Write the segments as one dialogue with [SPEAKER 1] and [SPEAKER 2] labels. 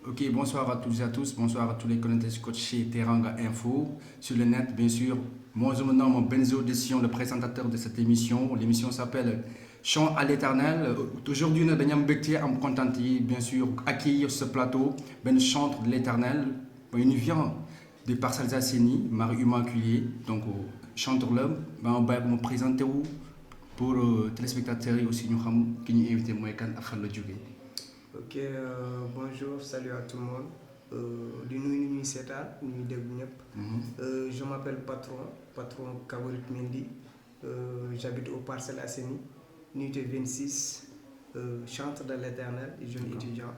[SPEAKER 1] Ok, bonsoir à toutes et à tous, bonsoir à tous les connectés scotchés Teranga Info. Sur le net, bien sûr, moi je me nomme Benzo Dessian, le présentateur de cette émission. L'émission s'appelle Chant à l'éternel. Aujourd'hui, nous avons becté à me contenter, bien sûr, accueillir ce plateau, ben chante de l'éternel. Il vient des Parcelles Assainies, Marie Immaculée, donc chanteur-là, ben, on va me présenter où pour téléspectateurs et aussi nous savons qui nous invité moi quand à faire le juger.
[SPEAKER 2] Ok, bonjour, salut à tout le monde. Du nuyu ñuy seetaan ñuy déglu ñëpp. Je m'appelle Patron Kaborit Mendy. J'habite au Parcelles Assainies, unité 26, chantre de l'éternel, jeune étudiant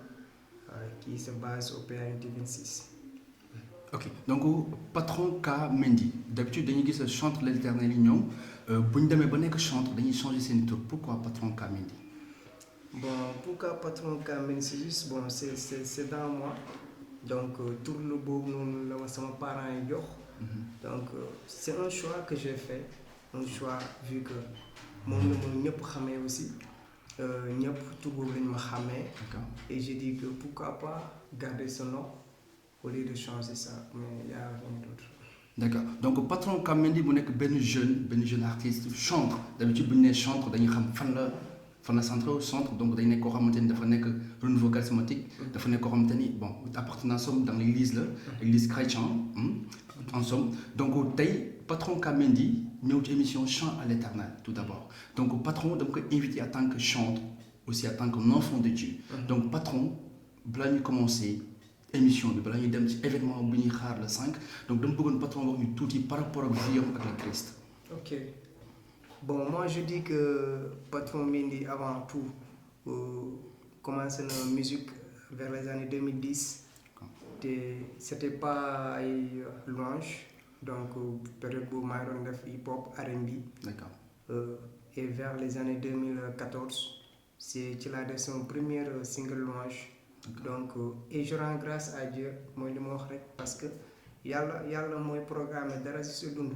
[SPEAKER 2] qui se base au PA unité 26.
[SPEAKER 1] Ok, donc patron K Mendy. D'habitude, dañuy gis chantre l'éternel yi ñoom bu ñu demee ba nekk chantre dañuy changer seen tour. Pourquoi patron K Mendy?
[SPEAKER 2] Bon, pourquoi Patron K Mendy, c'est juste, bon, c'est dans moi. Donc, tout le beau, nous, mes parents et jox. Donc, c'est un choix que j'ai fait. Un choix vu que mon nom ñëpp xamee aussi. Ñëpp tout boobu lañ ma xamee. Et j'ai dit que pourquoi pas garder ce nom au lieu de changer ça. Mais il n'y a rien d'autre.
[SPEAKER 1] D'accord. Donc patron K Mendy bu nekk benn jeune artiste chantre. D'habitude bu ñu nee chantre dañuy xam fan la centre au centre, donc dañ nekk koo xamante ni dafa nekk renouveau charismatique. Dafa nekk koo xamante ni bon appartenance dans l'église la, l'église chrétienne en somme. Donc tey patron K Mendy ñëw ci émission Chant à l'éternel tout d'abord. Donc patron dama koy invité en tant que chantre, aussi en tant qu'enfant de Dieu. Donc patron balaa ñu commencer émission bi balaa ñuy dem ci événement bu ñuy xaar le 5, donc dama bëggoon patron wax ñu tuuti par rapport ak vie am ak le Christ.
[SPEAKER 2] Ok. Bon, moi je dis que Patron Mendy, avant tout, commencé la musique vers les années 2010. C'était pas une louange, donc période où je hip-hop, R&B.
[SPEAKER 1] D'accord.
[SPEAKER 2] Et vers les années 2014, c'est là de son premier single louange. Donc, et je rends grâce à Dieu, moi je me parce que yàlla mooy programme dara ci sa dund.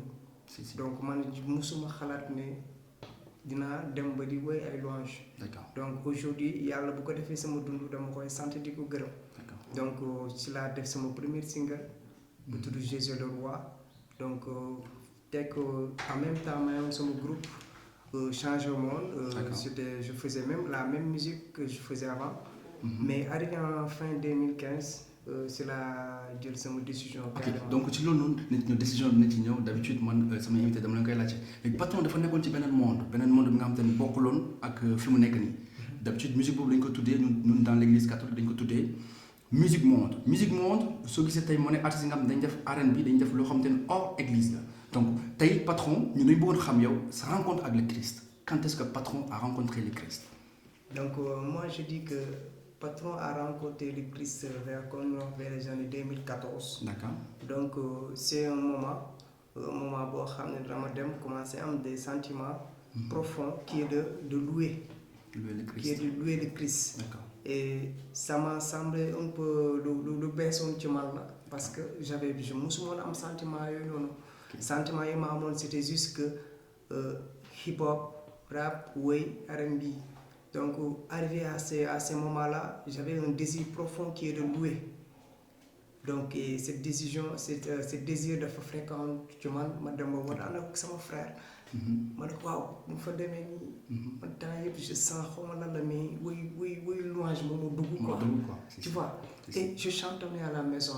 [SPEAKER 2] Donc man musuma xalaat ne dinaa dem ba di woy ay louange.
[SPEAKER 1] D'accord.
[SPEAKER 2] Donc aujourd'hui yàlla bu ko defee sama dund dama koy sant di ko gërëm. Donc ci laa def sama premier single bu tudd Jésus le roi. Donc teg en même temps mayoon sama groupe Changer au monde. Je faisais même la même musique que je faisais avant. Mais arrivé en fin 2015, c'est la jël sama décision.
[SPEAKER 1] Ok, donc ci loolu noonu nit ñi décision bi nit ñi ñëw d'habitude man sama invité dama leen koy laajte léegi patron dafa nekkoon ci beneen monde bi nga xam te ne bokkuloon ak fi mu nekk nii. D'habitude musique boobu dañ ko tuddee ñun dans l'église catholique dañ ko tuddee musique monde soo gisee tey moo ne artistes yi nga xam ne dañ def R&B dañ def loo xam te ne hors église la. Donc tey patron ñu dañ bëggoon xam yow sa rencontre avec le Christ. Quand est-ce que patron a rencontré le Christ?
[SPEAKER 2] Donc moi je dis que Patron a rencontré le Christ vers les années 2014.
[SPEAKER 1] D'accord.
[SPEAKER 2] Donc c'est un moment boo xam ne dama dem commencer am des sentiments profonds qui est de louer
[SPEAKER 1] le Christ.
[SPEAKER 2] Qui est de louer le Christ.
[SPEAKER 1] D'accord.
[SPEAKER 2] Et ça m'a semblé un peu lu beesoon ci man la parce que je musumoon am sentiment yooyu noonu. Sentiment yi ma amoon c'était juste que hip hop, rap, woy, R&B. Donc, arrivé à ces moments-là, j'avais un désir profond qui est de louer. Donc, et cette décision, ce désir de faire fréquenter, je mon frère. Je me dis, waouh, je fais des je sens oui, louange, quoi. Tu vois, et je chantonnais à la maison,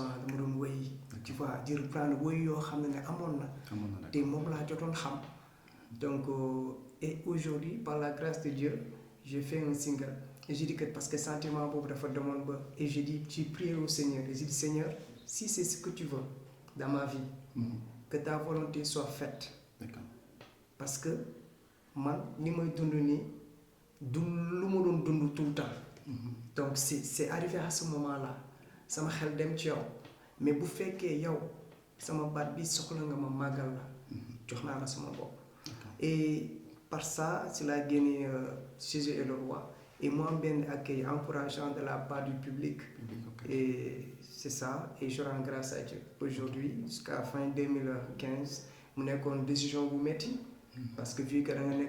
[SPEAKER 2] tu vois, dire prendre oui, des mots là, donc, et aujourd'hui, par la grâce de Dieu, j'ai fait un single. Et j'ai dit que parce que sentiment pour faire demande et j'ai dit j'ai prié au Seigneur. Et j'ai dit Seigneur, si c'est ce que tu veux dans ma vie, que ta volonté soit faite.
[SPEAKER 1] D'accord.
[SPEAKER 2] Parce que man ni moy dund ni du lu ma doon dund tout le temps. Donc c'est arrivé à ce moment-là. Sama xel dem ci yow. Mais bu fekkee yow sama baat bi soxla nga ma màggal la. Jox naa la sama bopp. Et par ça, c'est la gagné Jésus est le roi. Et moi, bien accueil encourageant de la part du public. Et c'est ça. Et je rends grâce à Dieu. Aujourd'hui, jusqu'à fin 2015, on a une décision vous mettez. Parce que vu que dans un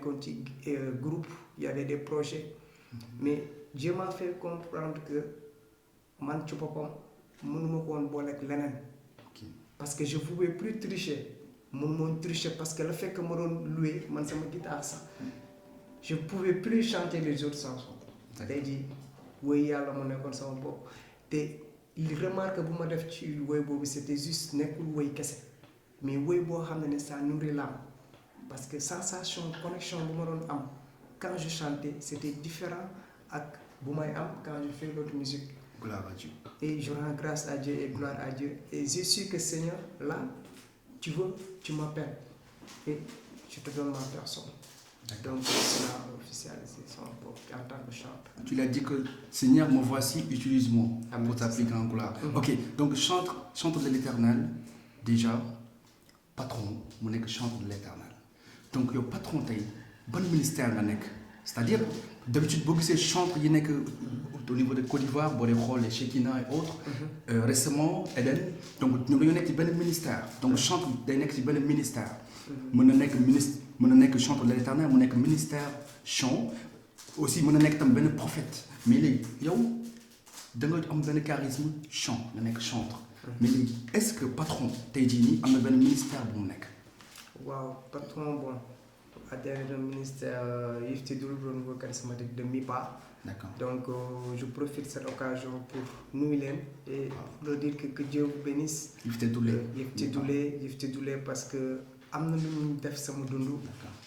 [SPEAKER 2] groupe, il y avait des projets. Mais Dieu m'a fait comprendre que man ci boppam mënuma ko woon booleeg leneen parce que je pouvais plus tricher mënuma tricher parce que le fait que ma doon louer man sama guitare sax je pouvais plus chanter les autres chansons tey jii woy yàlla mu nekkoon sama bopp te li remarque bu ma def ci woy boobu c'était juste nekkul woy kese mais woy boo xam ne ça nourrit l'âme parce que sensation connexion bu ma doon am quand je chantais c'était différent ak bu may am quand je fais l'autre musique.
[SPEAKER 1] Gloire à Dieu.
[SPEAKER 2] Et je rends grâce à Dieu et gloire à Dieu. Et je suis que Seigneur, là, tu veux, tu m'appelles. Et je te donne ma personne. Donc, cela officialisé en tant que chanteur.
[SPEAKER 1] Tu l'as dit que Seigneur, me voici, utilise-moi pour ta plus grande gloire. Ok, donc chantre de l'éternel, déjà, patron, mon est que chantre de l'éternel. Donc, le patron, tu bon ministère, c'est-à-dire, d'habitude, beaucoup de chantres, il y a au niveau de Côte d'Ivoire, les Shekinah et autres. Récemment, Eden, donc nous avons un ministère. Donc, chantre d'un ministère. Mon est que chantre de l'éternel, mon est que ministère chant. Aussi, mon est que un prophète. Mais les yo, dans un charisme chant, mon est que chantre. Mais est-ce que patron, t'es dit, on a un ministère bon nek?
[SPEAKER 2] Wow, patron bon. Adhéré au ministère Yiftidoul Renouveau Charismatique de MIPA.
[SPEAKER 1] D'accord.
[SPEAKER 2] Donc je profite de cette occasion pour nous et pour dire que Dieu vous bénisse. Yiftidoulé parce que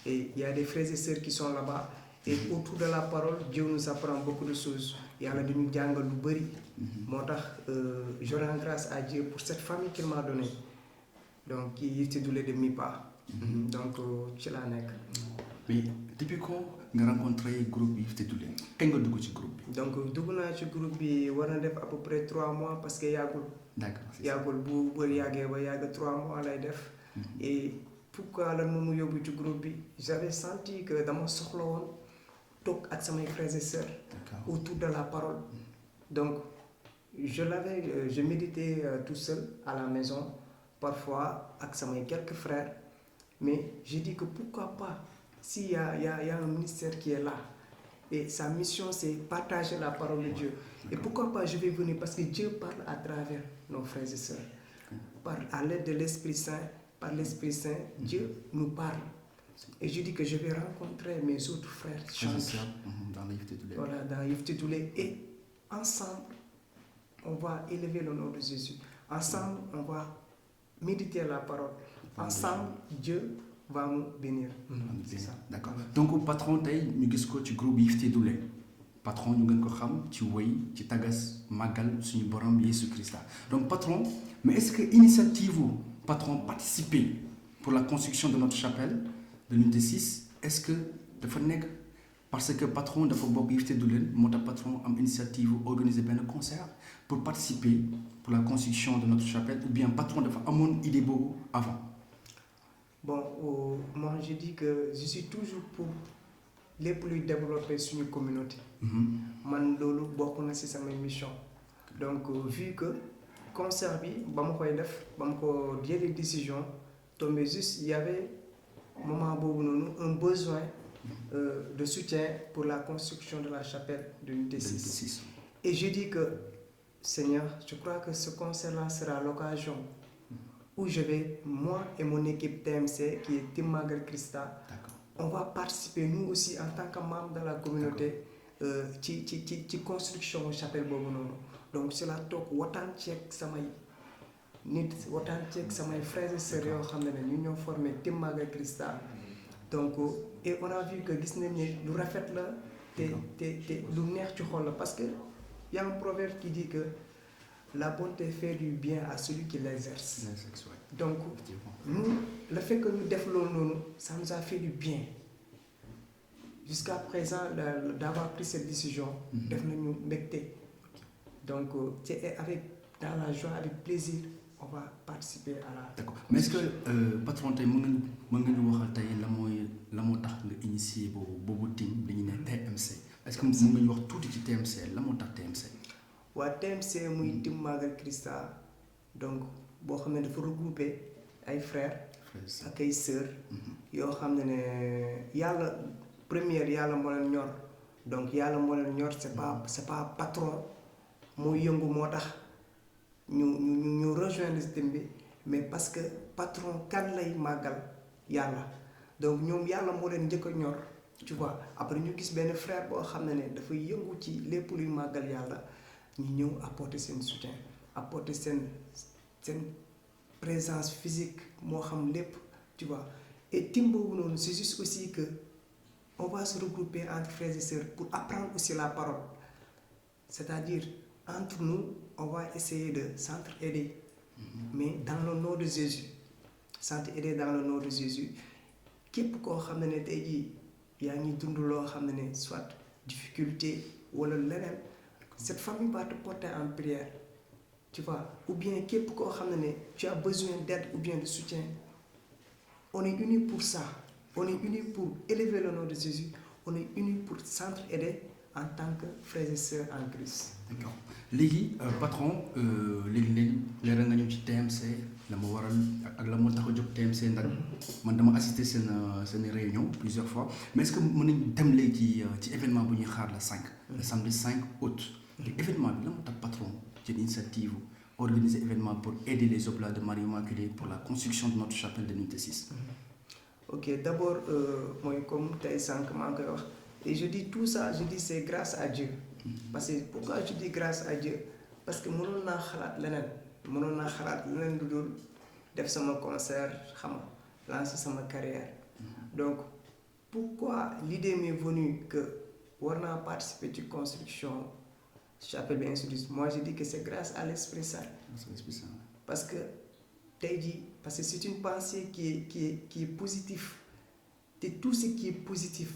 [SPEAKER 2] et il y a des frères et sœurs qui sont là-bas et autour de la parole Dieu nous apprend beaucoup de choses. Il y a du jangal lu bari. Motax je rends grâce à Dieu pour cette famille qu'il m'a donnée. Donc Yiftidoulé de MIPA. Donc ci la nek.
[SPEAKER 1] Mais depuis quand nga rencontré groupe Yiftidoulé? Quand nga dugg ci groupe bi?
[SPEAKER 2] Donc dugg naa ci groupe bi war na def à peu près 3 mois parce que yagul.
[SPEAKER 1] D'accord.
[SPEAKER 2] Yagul bu yagé ba yag 3 mois lay def. Et pourquoi lan mo yobbu ci groupe bi? J'avais senti que dama soxla won tok ak samay frères et sœurs autour de la parole. Donc je méditais tout seul à la maison parfois avec samay quelques frères. Mais j'ai dit que pourquoi pas, s'il y a un ministère qui est là, et sa mission c'est partager la parole de Dieu. Et pourquoi pas je vais venir, parce que Dieu parle à travers nos frères et sœurs. À l'aide de l'Esprit Saint, par l'Esprit Saint, Dieu nous parle. Et je dis que je vais rencontrer mes autres frères chanteurs.
[SPEAKER 1] Dans Yiftidoulé.
[SPEAKER 2] Voilà, dans Yiftidoulé. Et ensemble, on va élever le nom de Jésus. Ensemble, on va méditer la parole. Ensemble, Dieu va nous bénir. C'est ça.
[SPEAKER 1] D'accord. Donc, patron, tu as un groupe Yiftidoulé. Patron, nous avons tu vois, tu tagas magal sur le boram Jésus Christ. Donc, patron, mais est-ce que l'initiative, patron, participer pour la construction de notre chapelle de l'unité 6, est-ce que de faire parce que patron de Fobok Yiftidoulé, mon patron a une initiative organiser un concert pour participer pour la construction de notre chapelle, ou bien patron de faire un idée beau avant?
[SPEAKER 2] Bon, moi je dis que je suis toujours pour les plus développer sur une communauté. Man lolu bokk na ci sama mission. Donc vu que concert bi bama koy def bama ko jël décision tombé juste il y avait moment bobu nonu un besoin de soutien pour la construction de la chapelle de l'unité 6. Et je dis que Seigneur, je crois que ce concert-là sera l'occasion où je vais, moi et mon équipe TMC, qui est Team Magal Christa, on va participer nous aussi en tant que membres de la communauté ci construction chapelle boobu noonu. Donc c'est la toog waxtaan ceeg samay nit waxtaan ceeg samay frères et sœurs yoo xam ne ñu ñoo formé Team Magal Christa. Donc et on a vu que gis nañ ne lu rafet la te lu neex ci xol la parce que y a un proverbe qui dit que la bonté fait du bien à celui qui l'exerce. Donc, nous, le fait que nous développons, ça nous a fait du bien. Jusqu'à présent, d'avoir pris cette décision, nous m'écouter. Donc, dans la joie, avec plaisir, on va participer à la.
[SPEAKER 1] D'accord. Mais est-ce que, patron, tu as initié beaucoup de TMC? Est-ce que vous avez tout de TMC? TMC?
[SPEAKER 2] Wa TMC muy Team Magal Christa donc boo xam ne dafa regrouper ay frères ak ay sœurs yoo xam ne yàlla première yàlla moo leen ñor donc yàlla moo leen ñor c'est pas patron moo yëngu moo tax ñu rejoindre système bi mais parce que patron kan lay màggal yàlla donc ñoom yàlla moo leen njëkk a ñor tu vois après ñu gis benn frère boo xam ne dafay yëngu ci lépp luy màggal yàlla ñu ñëw apporter seen soutien apporter seen présence physique moo xam lépp tu vois et team boobu noonu c'est juste aussi que on va se regrouper entre frères et sœurs pour apprendre aussi la parole c'est-à-dire entre nous on va essayer de s'entraider mais dans le nom de Jésus s'entraider dans le nom de Jésus képp koo xam ne tey jii yaa ngi dund loo xam ne soit difficulté wala leneen cette famille va te porter en prière tu vois ou bien képp koo xam ne tu as besoin d'aide ou bien de soutien on est unis pour ça on est unis pour élever le nom de Jésus on est unis pour s'entraider en tant que frères et sœurs en Christ.
[SPEAKER 1] D'accord léegi patron léegi leeral nga ñëw ci TMC la ma waral ak la moo tax a jóg TMC ndax man dama assister seen réunion plusieurs fois mais est-ce que mën nañ dem léegi ci événement bu ñuy xaar le samedi 5 août. te événement bi la moo tax patron jël initiative organiser événement pour aider les Oblats de Marie Immaculée pour la construction de notre chapelle de l'unité 6.
[SPEAKER 2] ok d'abord mooy comme tey sànq maa ngi koy wax et je dis tout ça je dis c'est grâce à Dieu. parce que pourquoi je dis grâce à Dieu parce que mënoon naa xalaat leneen lu dul def sama concert xam nga lancer sama carrière donc pourquoi l'idée m'est venue que war naa participer ci construction chapelle bi ainsi de suite moi je dis que c'est grâce à l'Esprit Saint parce que tey jii parce que c'est une pensée qui est positive te tout ce qui est positif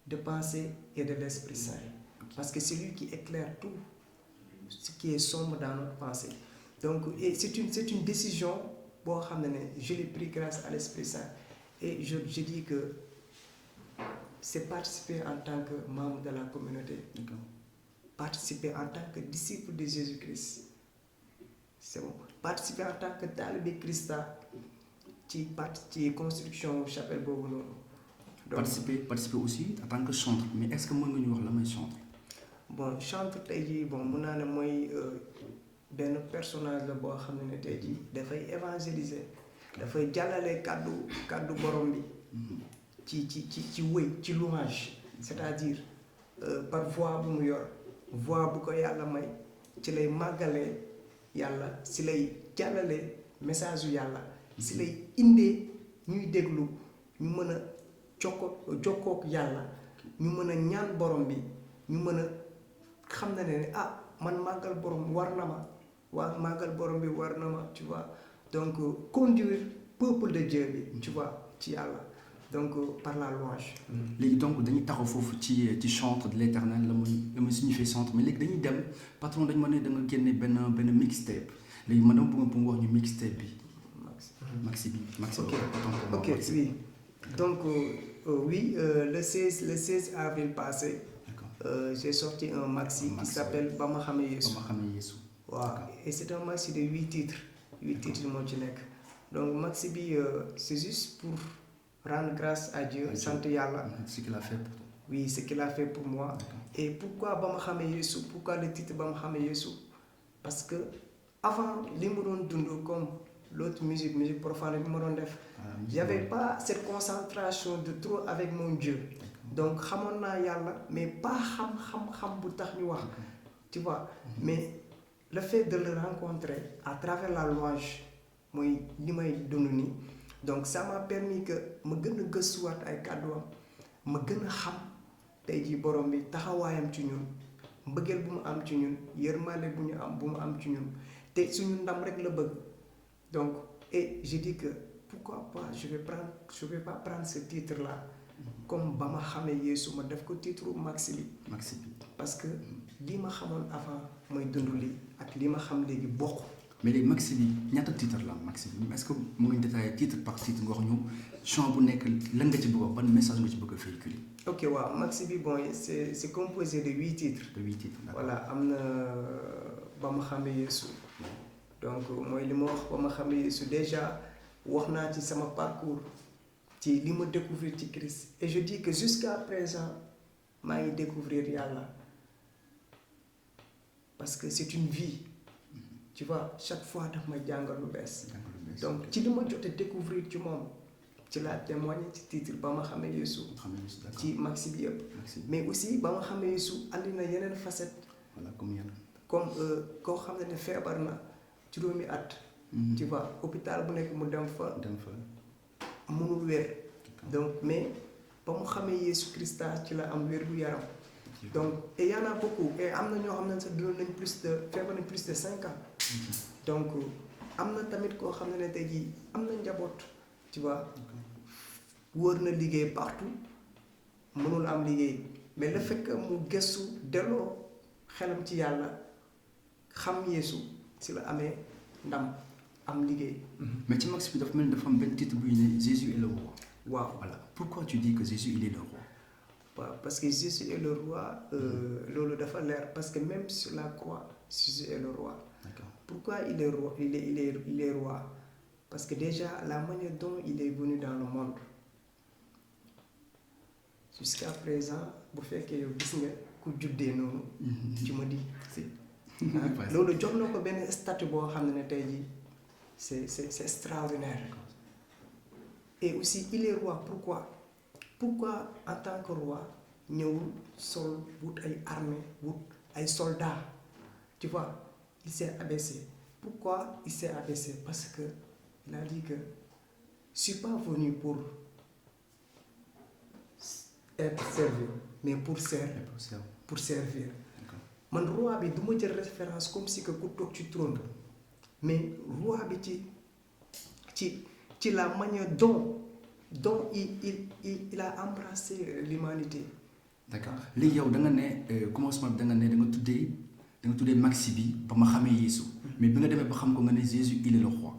[SPEAKER 2] de pensée et de l'Esprit Saint parce que c'est lui qui éclaire tout ce qui est sombre dans notre pensée donc et c'est une décision boo xam ne je l'ai pris grâce à l'Esprit Saint et je dis que c'est participer en tant que membre de la communauté. D'accord. Participer en tant que disciple de Jésus-Christ c'est bon participer en tant que talibé Christa ci construction chapelle boobu noonu.
[SPEAKER 1] participer aussi en tant que chantre mais est-ce que mën nga ñu wax la may chantre.
[SPEAKER 2] bon chantre tey jii bon mun naa ne mooy benn personnage la boo xam ne tey jii dafay évangéliser dafay jàllale kàddu borom bi ci wëy ci louange c'est-à-dire par voix bu mu yor voix bu ko yàlla may ci lay màggalee yàlla si lay jàllale message yu yàlla si lay indee ñuy déglu ñu mën a jokkook yàlla ñu mën a ñaan borom bi ñu mën a xam na ne man màggal borom war na ma màggal borom bi war na ma tu vois donc conduire peuple de Dieu bi tu vois ci yàlla donc par la louange.
[SPEAKER 1] léegi donc dañuy taxaw foofu ci chantre de l'Éternel la muy signifier chantre mais léegi dañuy dem patron dañu ma ne da nga génne benn mixtape léegi ma dama bëgg pour wax ñu mixtape bi. maxi bi.
[SPEAKER 2] ok oui donc oui le 16 avril passé. J'ai sorti un maxi qui s'appelle Ba ma xamee Yeesu. waaw et c'est un maxi de 8 titres moo ci nekk donc maxi bi c'est juste pour rendre grâce à Dieu sant yàlla.
[SPEAKER 1] ce qu'il a fait pour toi.
[SPEAKER 2] oui ce qu'il a fait pour moi. et pourquoi Ba ma xamee Yeesu pourquoi le titre Ba ma xamee Yeesu parce que avant li ma doon dund comme l'autre musique profane bi ma doon def. j'avais pas cette concentration de trop avec mon Dieu. donc xamoon naa yàlla mais pas xam bu tax ñu wax tu vois mais le fait de le rencontrer à travers la louange mooy li may dund nii donc ça m'a permis que ma gën a gëstuwaat ay kàdduwam ma gën a xam tey jii borom bi taxawaayam ci ñun mbëggeel bu mu am ci ñun yërmande bu mu am ci ñun te suñu ndam rek la bëgg donc et je dis que pourquoi pas je vais pas prendre ce titre là comme Ba ma xamee Yeesu ma def ko titre maxi bi parce que li ma xamoon avant mooy dund li ak li ma xam léegi bokk.
[SPEAKER 1] mais léegi maxi bi ñaata titre la maxi bi est-ce que mu ngi détaillé titre par titre nga wax ñu chant bu nekk lan nga ci bëgg a ban message nga ci bëgg a véhiculer.
[SPEAKER 2] ok waaw maxi bi bon c'est composé de 8 titres. Voilà am na Ba ma xamee Yeesu donc mooy li ma wax Ba ma xamee Yeesu déjà wax naa ci sama parcours. ci li ma découvrir ci Christ et je dis que jusqu'à présent maa ngi découvrir yàlla parce que c'est une vie tu vois chaque fois daf ma jàngal lu bees donc ci li ma jot a découvrir ci moom ci laa témoigné ci titre ba ma xamee Yeesu ci maxi bi yëpp mais aussi ba ma xamee Yeesu andi na yeneen facette
[SPEAKER 1] voilà comme yan
[SPEAKER 2] comme koo xam ne feebar na juróomi at tu vois hôpital bu nekk mu dem fa mënul wér donc mais ba mu xamee Yeesu Christa ci la am wér gu yaram donc et y en a beaucoup et am na ñoo xam ne sax dund nañ feebar nañ plus de 5 ans donc am na tamit koo xam ne tey jii am na njaboot tu vois wër na liggéey partout mënul am liggéey mais le fait que mu gëstu delloo xelam ci yàlla xam Yeesu si la amee ndam am liggéey.
[SPEAKER 1] mais ci max bi dafa mel ni dafa am benn titre buy ne Jésus est le roi.
[SPEAKER 2] waaw
[SPEAKER 1] voilà pourquoi tu dis que Jésus il est le roi.
[SPEAKER 2] waaw parce que Jésus est le roi loolu dafa leer parce que même sur la croix Jésus est le roi.
[SPEAKER 1] D'accord.
[SPEAKER 2] Pourquoi il est roi il est roi parce que déjà la manière dont il est venu dans le monde jusqu'à présent bu fekkee yow gis nga ku juddee noonu. tu me dis. loolu jox na ko benn statut boo xam ne tey jii c'est extraordinaire et aussi il est roi pourquoi en tant que roi ñëwul sol wut ay armée wut ay soldats tu vois il s'est abaissé pourquoi il s'est abaissé parce que il a dit que je suis pas venu pour être servi mais pour servir man roi bi du ma jël référence comme si que ku toog ci trône mais roi bi ci la manière dont il a embrassé l'humanité.
[SPEAKER 1] D'accord léegi yow da nga ne commencement bi da nga tuddee maxi bi ba ma xamee Yeesu mais bi nga demee ba xam ko nga ne Jésus il est le roi.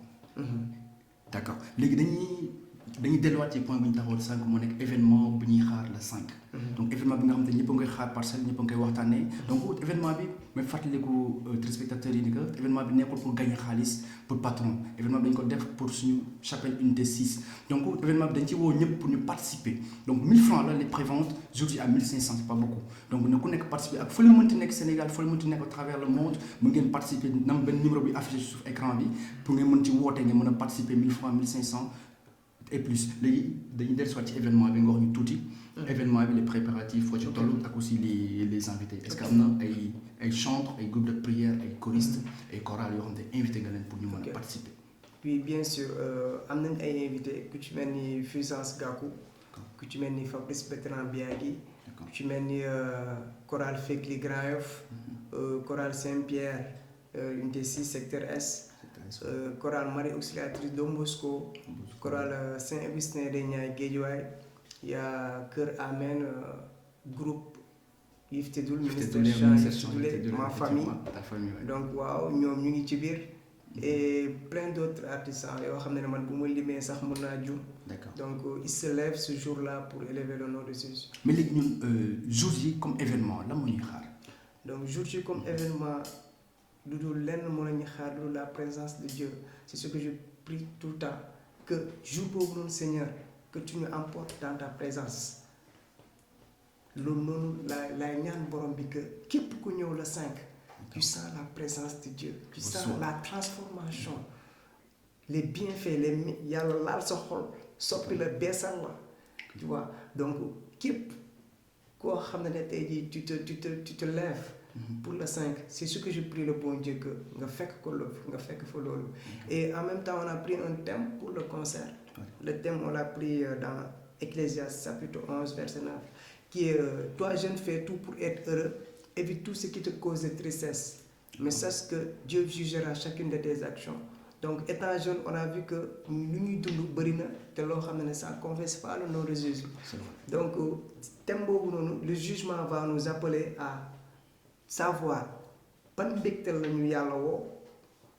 [SPEAKER 1] D'accord léegi dañuy delluwaat ci point bu ñu taxawal sànq moo nekk événement bu ñuy xaar le 5. donc événement bi nga xam ne ñëpp a ngi koy xaar Parcelles ñëpp a ngi koy waxtaanee donc événement bi may fàttaliku téléspectateurs yi ni que événement bi nekkul pour gagner xaalis pour patron événement bi dañ ko def pour suñu chapelle unité 6 donc événement bi dañ ci woo ñëpp pour ñu participer donc 1000 francs la les préventes jour yi à 1500 c'est pas beaucoup donc ne ku nekk participer ak fële mënti nekk Sénégal fële mënti nekk à travers le monde mën ngeen participer nam benn numéro bi affiché sur écran bi pour ngeen mën ci woote ngeen mën a participer 1000 francs 1500 et plus léegi dañuy dellusiwaat ci événement bi nga wax ñu tuuti. événement bi les préparatifs foo ci toll ak aussi les invités est-ce que am na ay chantres ay groupes de prière ay choristes ay chorales yoo xam ne invité nga leen pour ñu mën a participer.
[SPEAKER 2] oui bien sûr am nañ ay invités ku ci mel ni Fulgence Gakou ku ci mel ni Fabrice Bertrand Biagui ku ci mel ni chorale Fekli Grand Yoff chorale Saint-Pierre unité 6 secteur S. Chorale Marie Auxiliatrice Don Bosco chorale Saint-Augustin des Niayes Guédiawaye il y a Kër Amen groupe Yiftedoul ministère chant Yiftedoul ma famille donc waaw ñoom ñu ngi ci biir et plein d'autres artistes yoo xam ne man bu ma limee sax mën naa jum donc ils se lèvent ce jour-là pour élever le nom de Jésus.
[SPEAKER 1] mais léegi ñun jour yi comme événement la moo ñuy xaar.
[SPEAKER 2] donc jour yi comme événement lu dul lenn mën nañu xaar lu la présence de Dieu c'est ce que je prie tout le temps que jour boobu noonu Seigneur que tu nous emportes dans ta présence loolu noonu laay ñaan borom bi que képp ku ñëw le 5 tu sens la présence de Dieu tu sens la transformation les bienfaits yàlla laal sa xol soppi la beesal la tu vois donc képp koo xam ne tey jii tu te lèves pour le 5 c'est ce que je prie le bon Dieu que nga fekk fa loolu et en même temps on a pris un thème pour le concert le thème on l'a pris dans Ecclésiaste chapitre 11 verset 9 qui est toi jeune fais tout pour être heureux évite tout ce qui te cause de tristesse mais sache que Dieu jugera chacune de tes actions donc étant jeune on a vu que lu ñuy dund bëri na te loo xam ne ça confesse pas le nom de Jésus donc thème boobu noonu le jugement va nous appeler à savoir ban mbégteel la ñu yàlla woo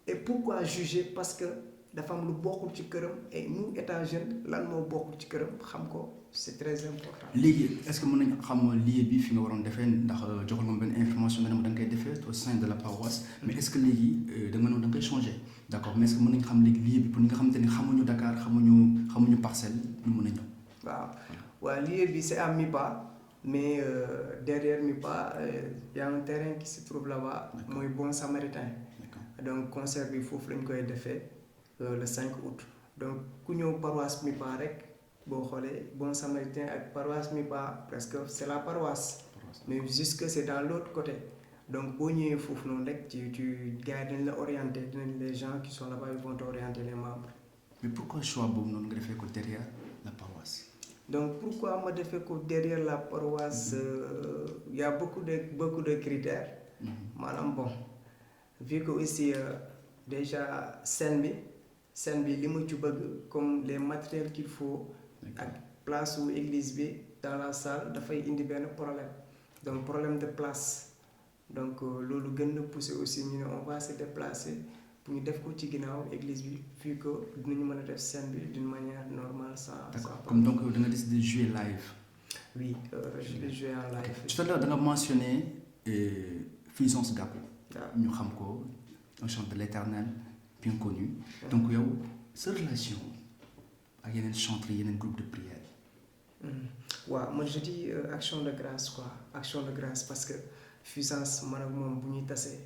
[SPEAKER 2] et pourquoi juger parce que dafa am lu bokkul ci këram et nous étant jeune lan moo bokkul ci këram xam ko c'est très important.
[SPEAKER 1] léegi est-ce que mën nañu xam lieu bi fi nga waroon defee ndax joxal ma benn information nga ne ma da nga koy defee au sein de la paroisse mais est-ce que léegi da nga da nga koy changer d'accord mais est-ce que mën nañu xam léegi lieu bi pour ñi nga xamante ni xamuñu Dakar xamuñu Parcelles ñu mën a ñëw.
[SPEAKER 2] waaw lieu bi c'est à Mipa mais derrière Mipa y a un terrain qui se trouve là-bas mooy Bon Samaritain. Donc concert bi foofu lañ koy defee le 5 août donc ku ñëw paroisse Mipa rek boo xoolee Bon Samaritain ak paroisse Mipa presque c'est la paroisse mais jusque c'est dans l'autre côté donc boo ñëwee foofu noonu rek tu gars yi dañ la orienter dinañ les gens qui sont là-bas ils vont t'orienter les membres.
[SPEAKER 1] Mais pourquoi choix boobu noonu nga defee ko derrière la paroisse?
[SPEAKER 2] Donc pourquoi ma defee ko derrière la paroisse y a beaucoup de critères. Maanaam bon vu que aussi déjà scène bi li ma ci bëgg comme les matériels qu'il faut ak place ou église bi dans la salle dafay indi benn problème donc problème de place donc loolu gën na pousser aussi ñu ne on va se déplacer pour ñu def ko ci ginnaaw église bi vu que dinañu mën a def scène bi d'une manière normale sans
[SPEAKER 1] comme donc da nga décidé de jouer live.
[SPEAKER 2] Oui, je vais jouer en live.
[SPEAKER 1] Tout à l'heure da nga mentionné Fulgence Gakou. ñu xam ko un chant de l'Éternel bien connu. Donc yow sa relation ak yeneen chantres yeneen groupe de prière.
[SPEAKER 2] waaw moi je dis action de grâce quoi action de grâce parce que Fulgence man ak moom bu ñuy tasee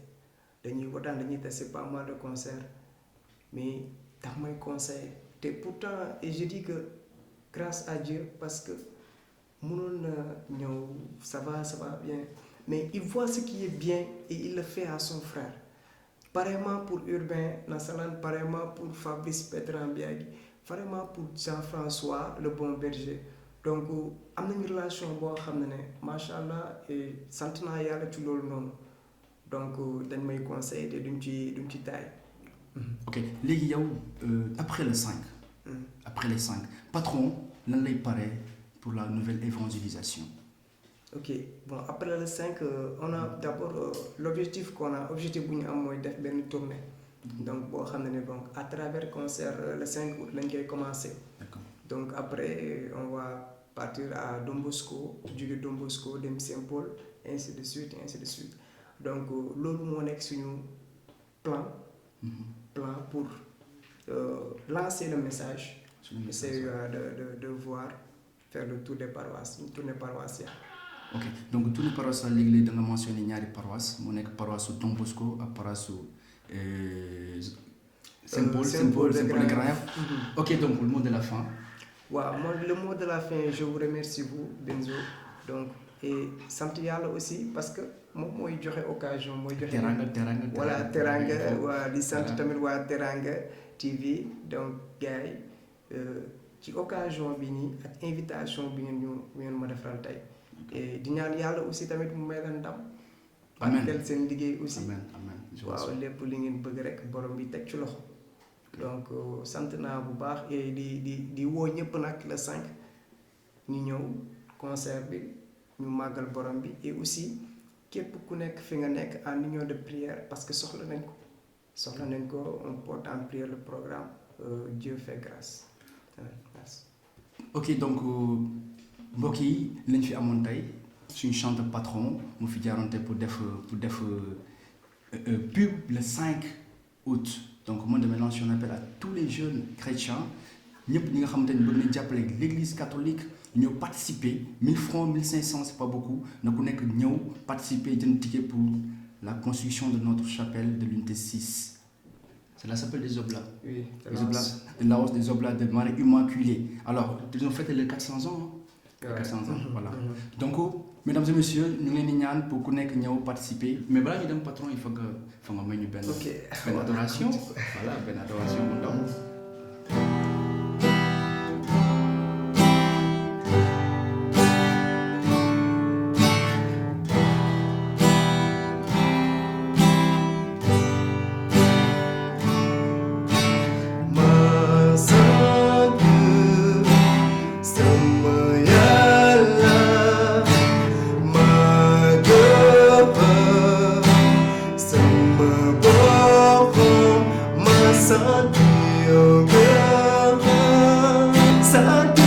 [SPEAKER 2] dañuy tase pas mal de concerts mais daf may conseiller te pourtant et je dis que grâce à Dieu parce que mënoon na ñëw ça va bien mais il voit ce qui est bien et il le fait à son frère pareillement pour Urbain Nassalan pareillement pour Fabrice Bertrand Biagui pareillement pour Jean-François le bon berger donc am nañu relation boo xam ne macha allah et sant naa yàlla ci loolu noonu donc dañ may conseiller te duñ ci taay.
[SPEAKER 1] Ok léegi yow après le 5. Après les 5 patron lan lay pare pour la nouvelle évangélisation.
[SPEAKER 2] Ok bon après le 5 on a d'abord l'objectif bu ñu am mooy def benn tournée. Donc boo xam ne donc à travers concert le 5 août lañ koy commencer.
[SPEAKER 1] D'accord.
[SPEAKER 2] Donc après on va partir à Don Bosco jóge Don Bosco dem Saint-Paul ainsi de suite. Donc loolu moo nekk suñu plan pour lancer le message. C'est de voir faire le tour des paroisses une tournée paroissiale.
[SPEAKER 1] Ok donc tournée paroissiale léegi da nga mentionné ñaari paroisse mu nekk paroisse Don Bosco ak paroisse Saint-Paul de Grand-Yoff. Ok donc le mot de la fin.
[SPEAKER 2] waaw le mot de la fin je vous remercie vous Benzo donc et sant yàlla aussi parce que moom mooy joxe occasion mooy joxe. Teranga waa di sant tamit waa Teranga TV donc gars yi ci occasion bi nii ak invitation bi ngeen ma defal tey et di ñaan yàlla aussi tamit mu may leen ndam.
[SPEAKER 1] amiin
[SPEAKER 2] barkeel seen liggéey aussi.
[SPEAKER 1] amiin
[SPEAKER 2] waaw lépp li ngeen bëgg rek borom bi teg ci loxo. donc sant naa bu baax et di woo ñëpp nag le 5 ñu ñëw concert bi ñu màggal borom bi et aussi képp ku nekk fi nga nekk en union de prière parce que soxla nañ ko on porte en prière le programme Dieu fait grâce. Merci.
[SPEAKER 1] Ok donc mbokk yi lañ fi amoon tey suñu chanteur patron mu fi jaaroon tey pour def pub le 5 août. Donc moi de maintenant je appelle à tous les jeunes chrétiens ñëpp ñi nga xamante ni bëgg nañ jàppale l'église catholique ñëw participer 1000 francs 1500 c'est pas beaucoup na ku nekk ñëw participer jënd ticket pour la construction de notre chapelle de l'unité 6. C'est la chapelle des Oblats.
[SPEAKER 2] Oui,
[SPEAKER 1] de Laos des Oblats de Marie Immaculée. Alors ils ont fêté les 400 ans. Ouais. 400 ans voilà. Donc mesdames et messieurs ñu ngi leen di ñaan pour ku nekk ñëw participer mais balaa ñu dem patron il faut nga may ñu benn adoration voilà benn adoration mu ndaw.
[SPEAKER 2] Santi, oh girl, Santi.